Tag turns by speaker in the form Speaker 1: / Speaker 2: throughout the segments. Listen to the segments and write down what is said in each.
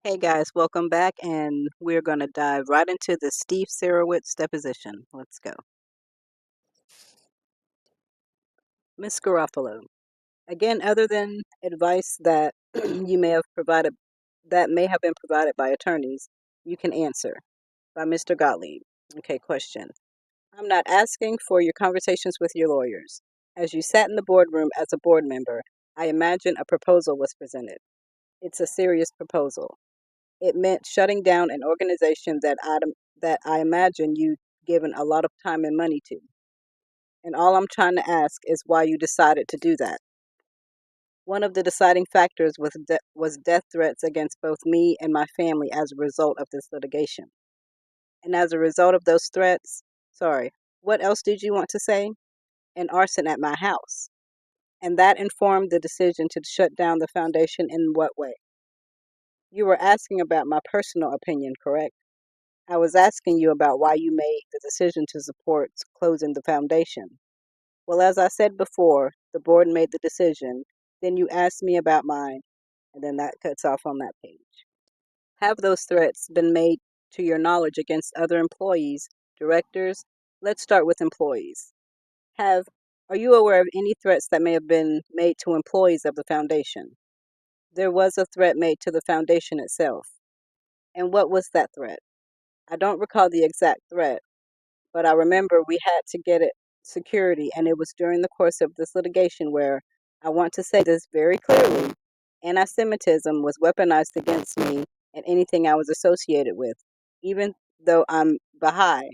Speaker 1: Hey guys, welcome back, and we're going to dive right into the Steve Sarowitz deposition. Let's go. Miss Garofalo, again, other than advice that you may have provided, that may have been provided by attorneys, you can answer by Mr. Gottlieb. Okay, question. I'm not asking for your conversations with your lawyers. As you sat in the boardroom as a board member, I imagine a proposal was presented. It's a serious proposal. It meant shutting down an organization that I imagine you've given a lot of time and money to. And all I'm trying to ask is why you decided to do that. One of the deciding factors was death threats against both me and my family as a result of this litigation. And as a result of those threats, what else did you want to say? An arson at my house. And that informed the decision to shut down the foundation in what way? You were asking about my personal opinion, correct? I was asking you about why you made the decision to support closing the foundation. Well, as I said before, the board made the decision. Then you asked me about mine, and then that cuts off on that page. Have those threats been made to your knowledge against other employees, directors? Let's start with employees. Are you aware of any threats that may have been made to employees of the foundation? There was a threat made to the foundation itself. And what was that threat? I don't recall the exact threat, but I remember we had to get it security, and it was during the course of this litigation where, I want to say this very clearly, anti-Semitism was weaponized against me and anything I was associated with, even though I'm Baha'i,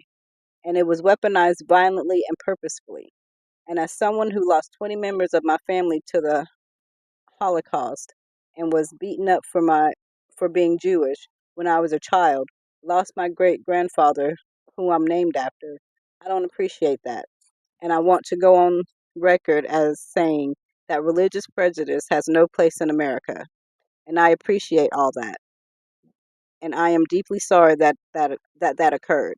Speaker 1: and it was weaponized violently and purposefully. And as someone who lost 20 members of my family to the Holocaust and was beaten up for being Jewish when I was a child, lost my great grandfather, who I'm named after. I don't appreciate that. And I want to go on record as saying that religious prejudice has no place in America. And I appreciate all that. And I am deeply sorry that occurred.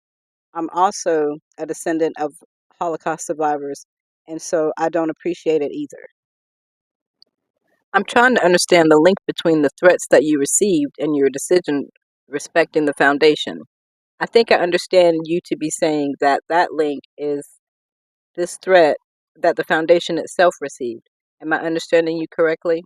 Speaker 1: I'm also a descendant of Holocaust survivors, and so I don't appreciate it either. I'm trying to understand the link between the threats that you received and your decision respecting the foundation. I think I understand you to be saying that that link is this threat that the foundation itself received. Am I understanding you correctly?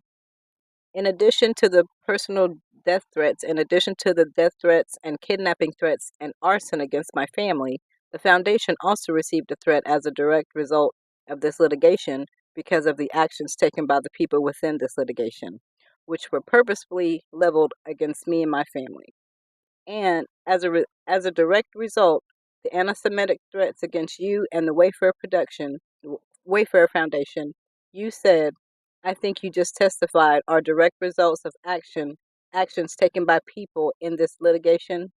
Speaker 1: In addition to the personal death threats, in addition to the death threats and kidnapping threats and arson against my family, the foundation also received a threat as a direct result of this litigation because of the actions taken by the people within this litigation, which were purposefully leveled against me and my family. And as a direct result, the anti-Semitic threats against you and the Wayfarer Foundation, you said, I think you just testified, are direct results of actions taken by people in this litigation.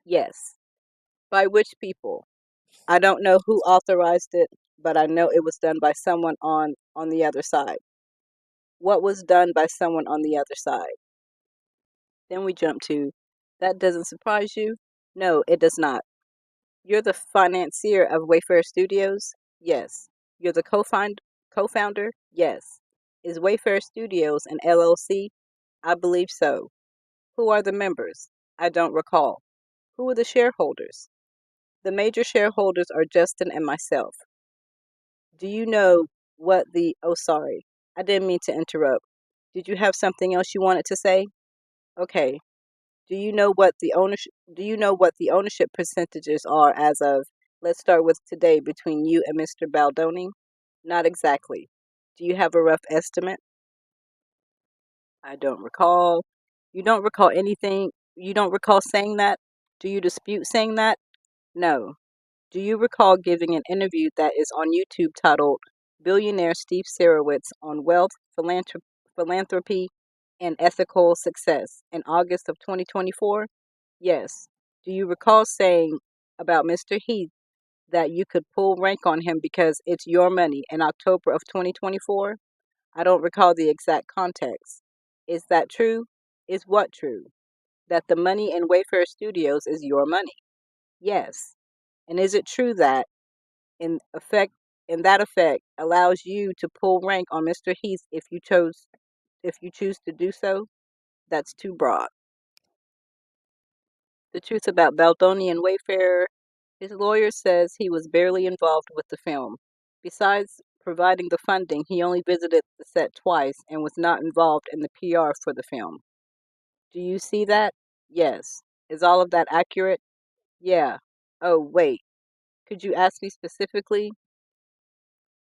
Speaker 1: Yes. By which people? I don't know who authorized it, but I know it was done by someone on the other side. What was done by someone on the other side? Then we jump to, that doesn't surprise you? No, it does not. You're the financier of Wayfarer Studios? Yes. You're the co-founder? Yes. Is Wayfarer Studios an LLC? I believe so. Who are the members? I don't recall. Who are the shareholders? The major shareholders are Justin and myself. Do you know sorry, I didn't mean to interrupt. Did you have something else you wanted to say? Okay. Do you know what the ownership percentages are as of, let's start with today, between you and Mr. Baldoni? Not exactly. Do you have a rough estimate? I don't recall. You don't recall anything? You don't recall saying that? Do you dispute saying that? No. Do you recall giving an interview that is on YouTube titled Billionaire Steve Sarowitz on Wealth, Philanthropy, and Ethical Success in August of 2024? Yes. Do you recall saying about Mr. Heath that you could pull rank on him because it's your money in October of 2024? I don't recall the exact context. Is that true? Is what true? That the money in Wayfarer Studios is your money? Yes. And is it true that in effect in that effect allows you to pull rank on Mr. Heath if you choose to do so? That's too broad. The truth about Baldoni and Wayfarer. His lawyer says he was barely involved with the film. Besides providing the funding, he only visited the set twice and was not involved in the PR for the film. Do you see that? Yes. Is all of that accurate? Yeah. Oh, wait. Could you ask me specifically?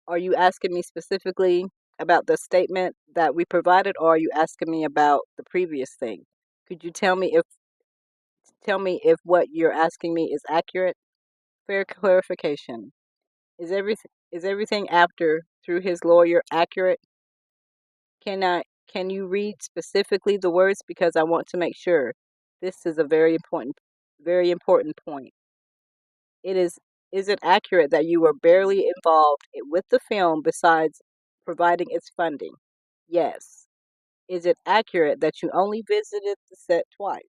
Speaker 1: Are you asking me specifically about the statement that we provided, or are you asking me about the previous thing? Could you tell me if what you're asking me is accurate? Fair clarification. Is everything after through his lawyer accurate? Can you read specifically the words, because I want to make sure. This is a very important point. Is it accurate that you were barely involved with the film besides providing its funding? Yes. Is it accurate that you only visited the set twice?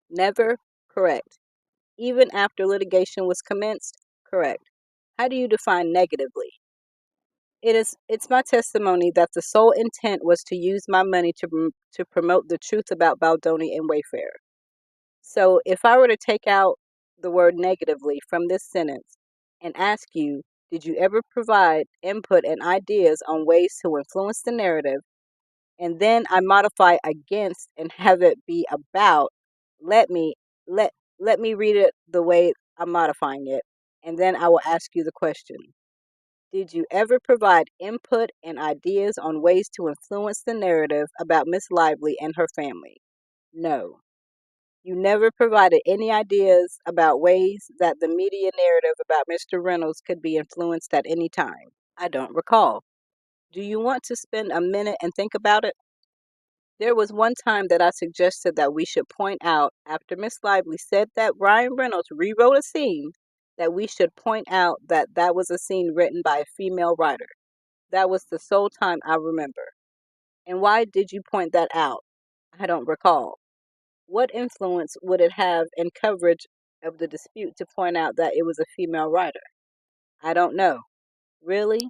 Speaker 1: Never? Correct. Even after litigation was commenced? Correct. How do you define negatively? It's my testimony that the sole intent was to use my money to promote the truth about Baldoni and Wayfarer. So if I were to take out the word negatively from this sentence and ask you, did you ever provide input and ideas on ways to influence the narrative, and then I modify against and have it be about, let me let let me read it the way I'm modifying it, and then I will ask you the question. Did you ever provide input and ideas on ways to influence the narrative about Miss Lively and her family? No. You never provided any ideas about ways that the media narrative about Mr. Reynolds could be influenced at any time. I don't recall. Do you want to spend a minute and think about it? There was one time that I suggested that we should point out, after Miss Lively said that Ryan Reynolds rewrote a scene, that we should point out that that was a scene written by a female writer. That was the sole time I remember. And why did you point that out? I don't recall. What influence would it have in coverage of the dispute to point out that it was a female writer? I don't know. Really?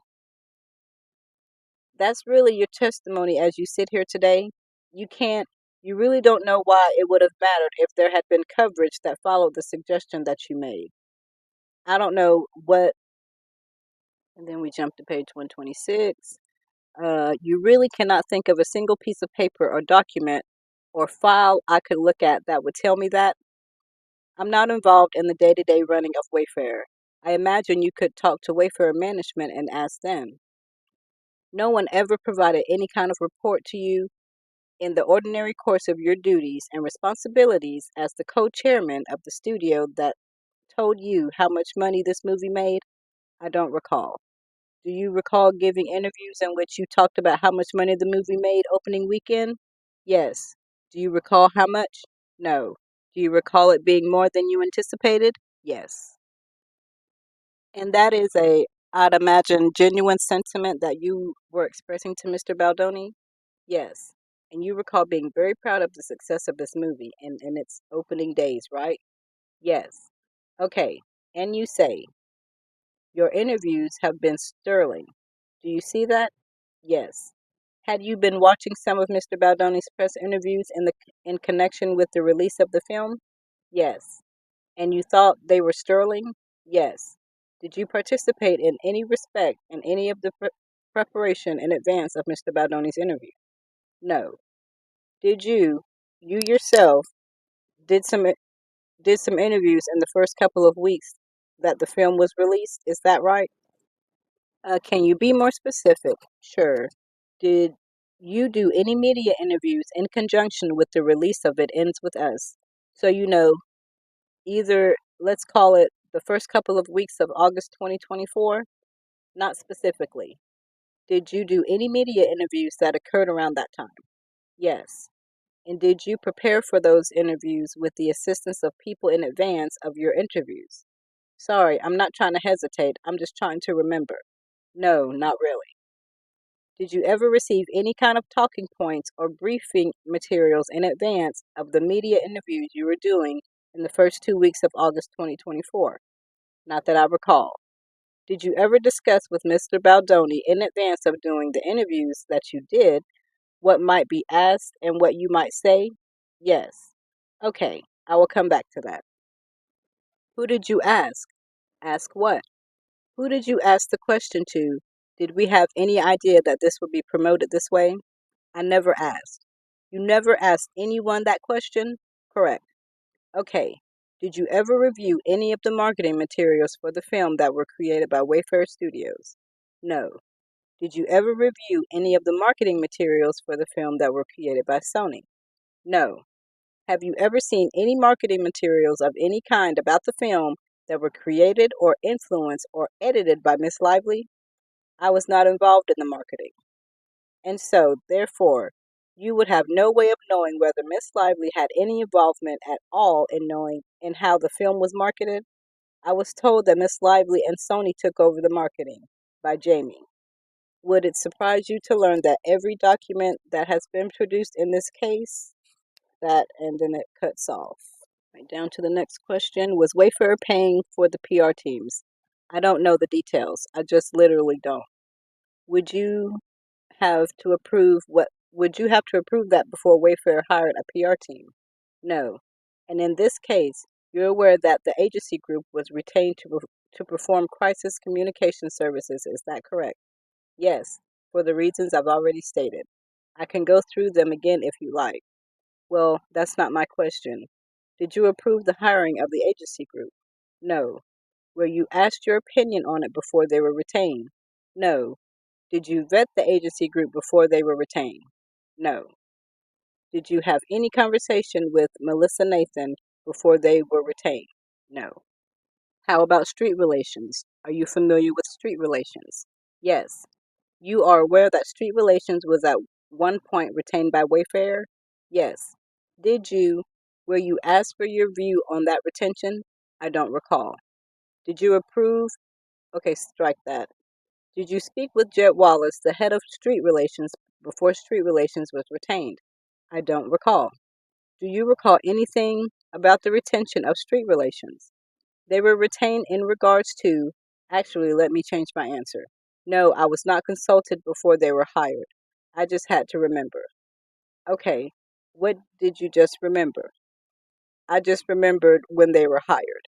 Speaker 1: That's really your testimony as you sit here today? You can't, you really don't know why it would have mattered if there had been coverage that followed the suggestion that you made. I don't know what, and then we jump to page 126. You really cannot think of a single piece of paper or document or file I could look at that would tell me that. I'm not involved in the day-to-day running of Wayfarer. I imagine you could talk to Wayfarer management and ask them. No one ever provided any kind of report to you in the ordinary course of your duties and responsibilities as the co-chairman of the studio that told you how much money this movie made? I don't recall. Do you recall giving interviews in which you talked about how much money the movie made opening weekend? Yes. Do you recall how much? No. Do you recall it being more than you anticipated? Yes. And that is I'd imagine, genuine sentiment that you were expressing to Mr. Baldoni? Yes. And you recall being very proud of the success of this movie in its opening days, right? Yes. Okay. And you say, your interviews have been sterling. Do you see that? Yes. Had you been watching some of Mr. Baldoni's press interviews in connection with the release of the film? Yes. And you thought they were sterling? Yes. Did you participate in any respect in any of the preparation in advance of Mr. Baldoni's interview? No. Did you yourself, did some interviews in the first couple of weeks that the film was released? Is that right? Can you be more specific? Sure. Did you do any media interviews in conjunction with the release of It Ends With Us? So either, let's call it the first couple of weeks of August 2024? Not specifically. Did you do any media interviews that occurred around that time? Yes. And did you prepare for those interviews with the assistance of people in advance of your interviews? Sorry, I'm not trying to hesitate. I'm just trying to remember. No, not really. Did you ever receive any kind of talking points or briefing materials in advance of the media interviews you were doing in the first 2 weeks of August 2024? Not that I recall. Did you ever discuss with Mr. Baldoni in advance of doing the interviews that you did what might be asked and what you might say? Yes. Okay, I will come back to that. Who did you ask? Ask what? Who did you ask the question to? Did we have any idea that this would be promoted this way? I never asked. You never asked anyone that question? Correct. Okay. Did you ever review any of the marketing materials for the film that were created by Wayfarer Studios? No. Did you ever review any of the marketing materials for the film that were created by Sony? No. Have you ever seen any marketing materials of any kind about the film that were created or influenced or edited by Miss Lively? I was not involved in the marketing. And so, therefore, you would have no way of knowing whether Miss Lively had any involvement at all in knowing in how the film was marketed. I was told that Miss Lively and Sony took over the marketing by Jamie. Would it surprise you to learn that every document that has been produced in this case, that, and then it cuts off. Right down to the next question. Was Wayfarer paying for the PR teams? I don't know the details. I just literally don't. Would you would you have to approve that before Wayfarer hired a PR team? No. And in this case, you're aware that the agency group was retained to perform crisis communication services. Is that correct? Yes, for the reasons I've already stated. I can go through them again if you like. Well, that's not my question. Did you approve the hiring of the agency group? No. Were you asked your opinion on it before they were retained? No. Did you vet the agency group before they were retained? No. Did you have any conversation with Melissa Nathan before they were retained? No. How about street relations? Are you familiar with street relations? Yes. You are aware that street relations was at one point retained by Wayfarer? Yes. Did you, were you asked for your view on that retention? I don't recall. Did you approve? Okay, strike that. Did you speak with Jed Wallace, the head of street relations, before street relations was retained? I don't recall. Do you recall anything about the retention of street relations? They were retained in regards to, actually, let me change my answer. No, I was not consulted before they were hired. I just had to remember. Okay, what did you just remember? I just remembered when they were hired.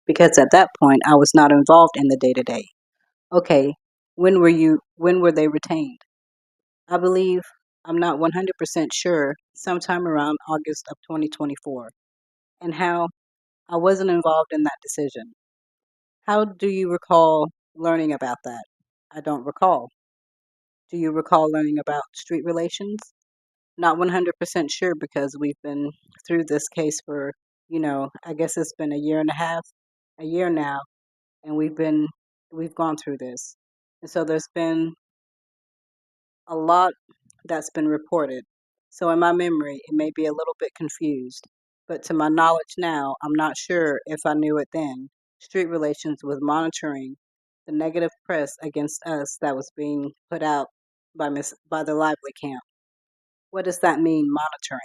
Speaker 1: Because at that point, I was not involved in the day to day. Okay, when were they retained? I believe, I'm not 100% sure, sometime around August of 2024. And how I wasn't involved in that decision. How do you recall learning about that? I don't recall. Do you recall learning about street relations? Not 100% sure because we've been through this case for, I guess it's been a year and a half, a year now, and we've gone through this. And so there's been a lot that's been reported. So in my memory, it may be a little bit confused. But to my knowledge now, I'm not sure if I knew it then. Street Relations was monitoring the negative press against us that was being put out by the Lively camp. What does that mean, monitoring?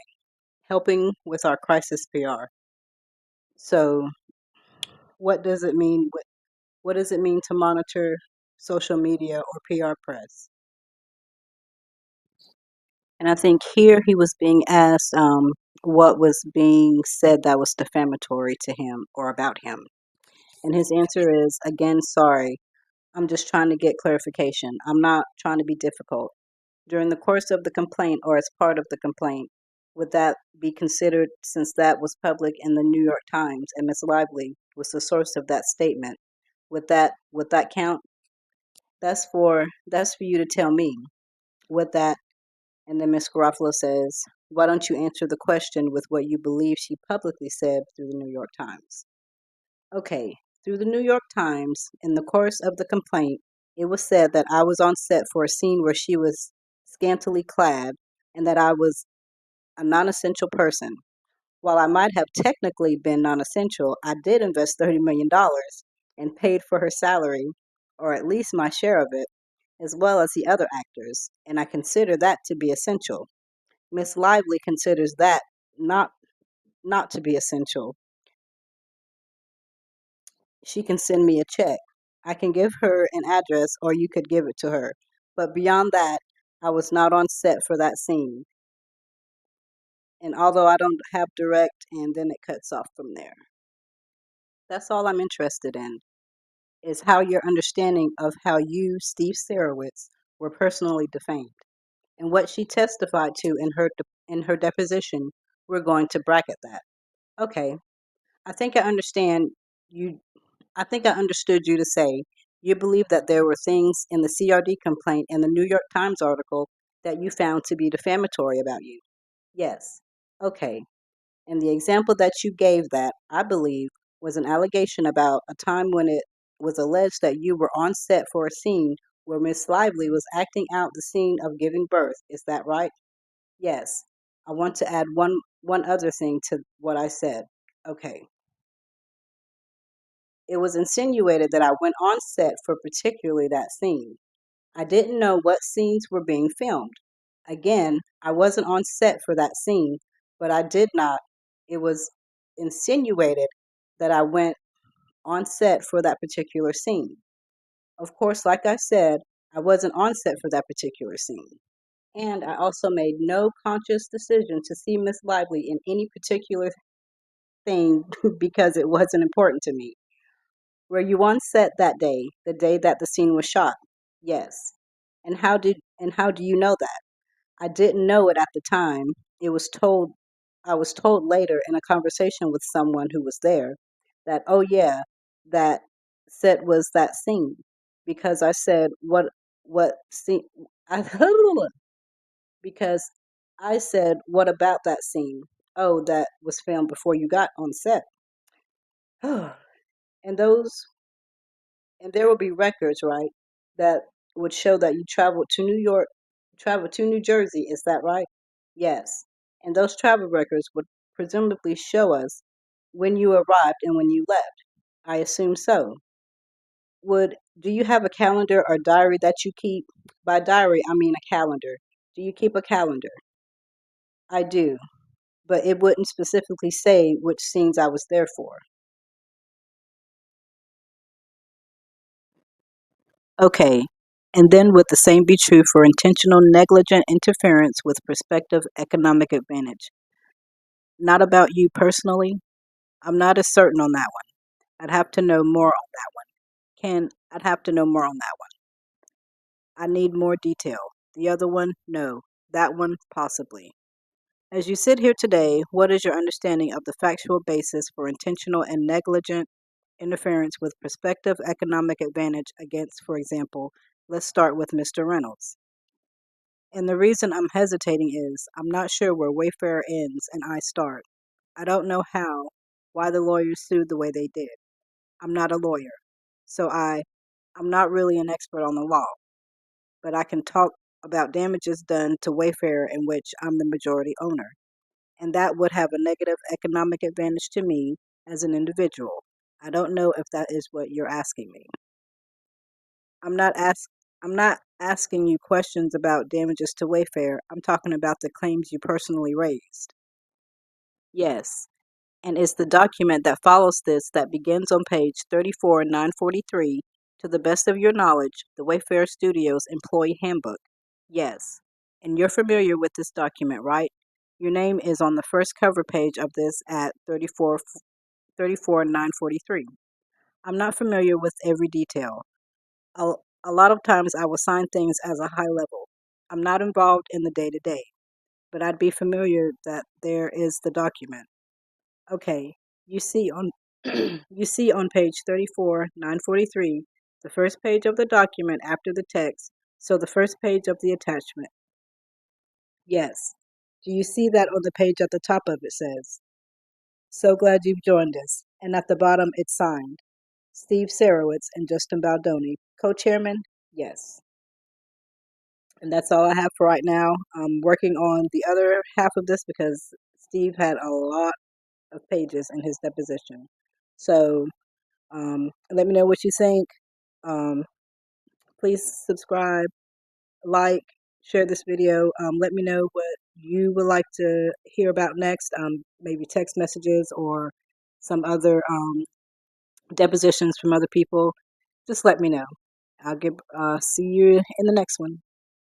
Speaker 1: Helping with our crisis PR. So what does it mean? What does it mean to monitor social media or PR press? And I think here he was being asked what was being said that was defamatory to him or about him. And his answer is, again, sorry, I'm just trying to get clarification. I'm not trying to be difficult. During the course of the complaint or as part of the complaint, would that be considered, since that was public in the New York Times and Ms. Lively was the source of that statement? Would that count? That's for you to tell me. Would that And then Ms. Garofalo says, why don't you answer the question with what you believe she publicly said through the New York Times? Okay, through the New York Times, in the course of the complaint, it was said that I was on set for a scene where she was scantily clad and that I was a non essential person. While I might have technically been non essential, I did invest $30 million and paid for her salary, or at least my share of it, as well as the other actors, and I consider that to be essential. Miss Lively considers that not not to be essential. She can send me a check. I can give her an address or you could give it to her. But beyond that, I was not on set for that scene. And although I don't have direct, and then it cuts off from there. That's all I'm interested in, is how your understanding of how you, Steve Sarowitz, were personally defamed. And what she testified to in her deposition, we're going to bracket that. Okay, I think I understand you. I think I understood you to say you believe that there were things in the CRD complaint and the New York Times article that you found to be defamatory about you. Yes. Okay. And the example that you gave that, I believe, was an allegation about a time when it was alleged that you were on set for a scene where Miss Lively was acting out the scene of giving birth. Is that right? Yes. I want to add one other thing to what I said. Okay. It was insinuated that I went on set for particularly that scene. I didn't know what scenes were being filmed. Again, I wasn't on set for that scene, but I did not. It was insinuated that I went on set for that particular scene. Of course, like I said, I wasn't on set for that particular scene. And I also made no conscious decision to see Miss Lively in any particular thing because it wasn't important to me. Were you on set that day, the day that the scene was shot? Yes. And how do you know that? I didn't know it at the time. It was told I was told later in a conversation with someone who was there that, oh yeah, that set was that scene. Because I said what scene I because I said, what about that scene? Oh, that was filmed before you got on set. And those and there will be records, right, that would show that you traveled to New York, traveled to New Jersey. Is that right? Yes. And those travel records would presumably show us when you arrived and when you left. I assume so. Do you have a calendar or diary that you keep? By diary, I mean a calendar. Do you keep a calendar? I do, but it wouldn't specifically say which scenes I was there for. Okay. And then would the same be true for intentional negligent interference with prospective economic advantage? Not about you personally. I'm not as certain on that one. I'd have to know more on that one. I'd have to know more on that one. I need more detail. The other one, no. That one, possibly. As you sit here today, what is your understanding of the factual basis for intentional and negligent interference with prospective economic advantage against, for example, let's start with Mr. Reynolds. And the reason I'm hesitating is I'm not sure where Wayfarer ends and I start. I don't know why the lawyers sued the way they did. I'm not a lawyer, so I'm not really an expert on the law, but I can talk about damages done to Wayfarer in which I'm the majority owner, and that would have a negative economic advantage to me as an individual. I don't know if that is what you're asking me. I'm not ask I'm not asking you questions about damages to Wayfarer. I'm talking about the claims you personally raised. Yes, and it's the document that follows this that begins on page 34 943. To the best of your knowledge, the Wayfarer Studios Employee Handbook. Yes, and you're familiar with this document, right? Your name is on the first cover page of this at 34 943. I'm not familiar with every detail. A, a lot of times I will sign things as a high level. I'm not involved in the day to day, but I'd be familiar that there is the document. Okay, you see on you see on page 34 943, the first page of the document after the text, so the first page of the attachment. Yes. Do you see that on the page at the top of it says, so glad you've joined us. And at the bottom it's signed, Steve Sarowitz and Justin Baldoni, co-chairman? Yes. And that's all I have for right now. I'm working on the other half of this because Steve had a lot of pages in his deposition. So let me know what you think. Um, please subscribe, like, share this video. Let me know what you would like to hear about next. Maybe text messages or some other depositions from other people. Just let me know. I'll see you in the next one.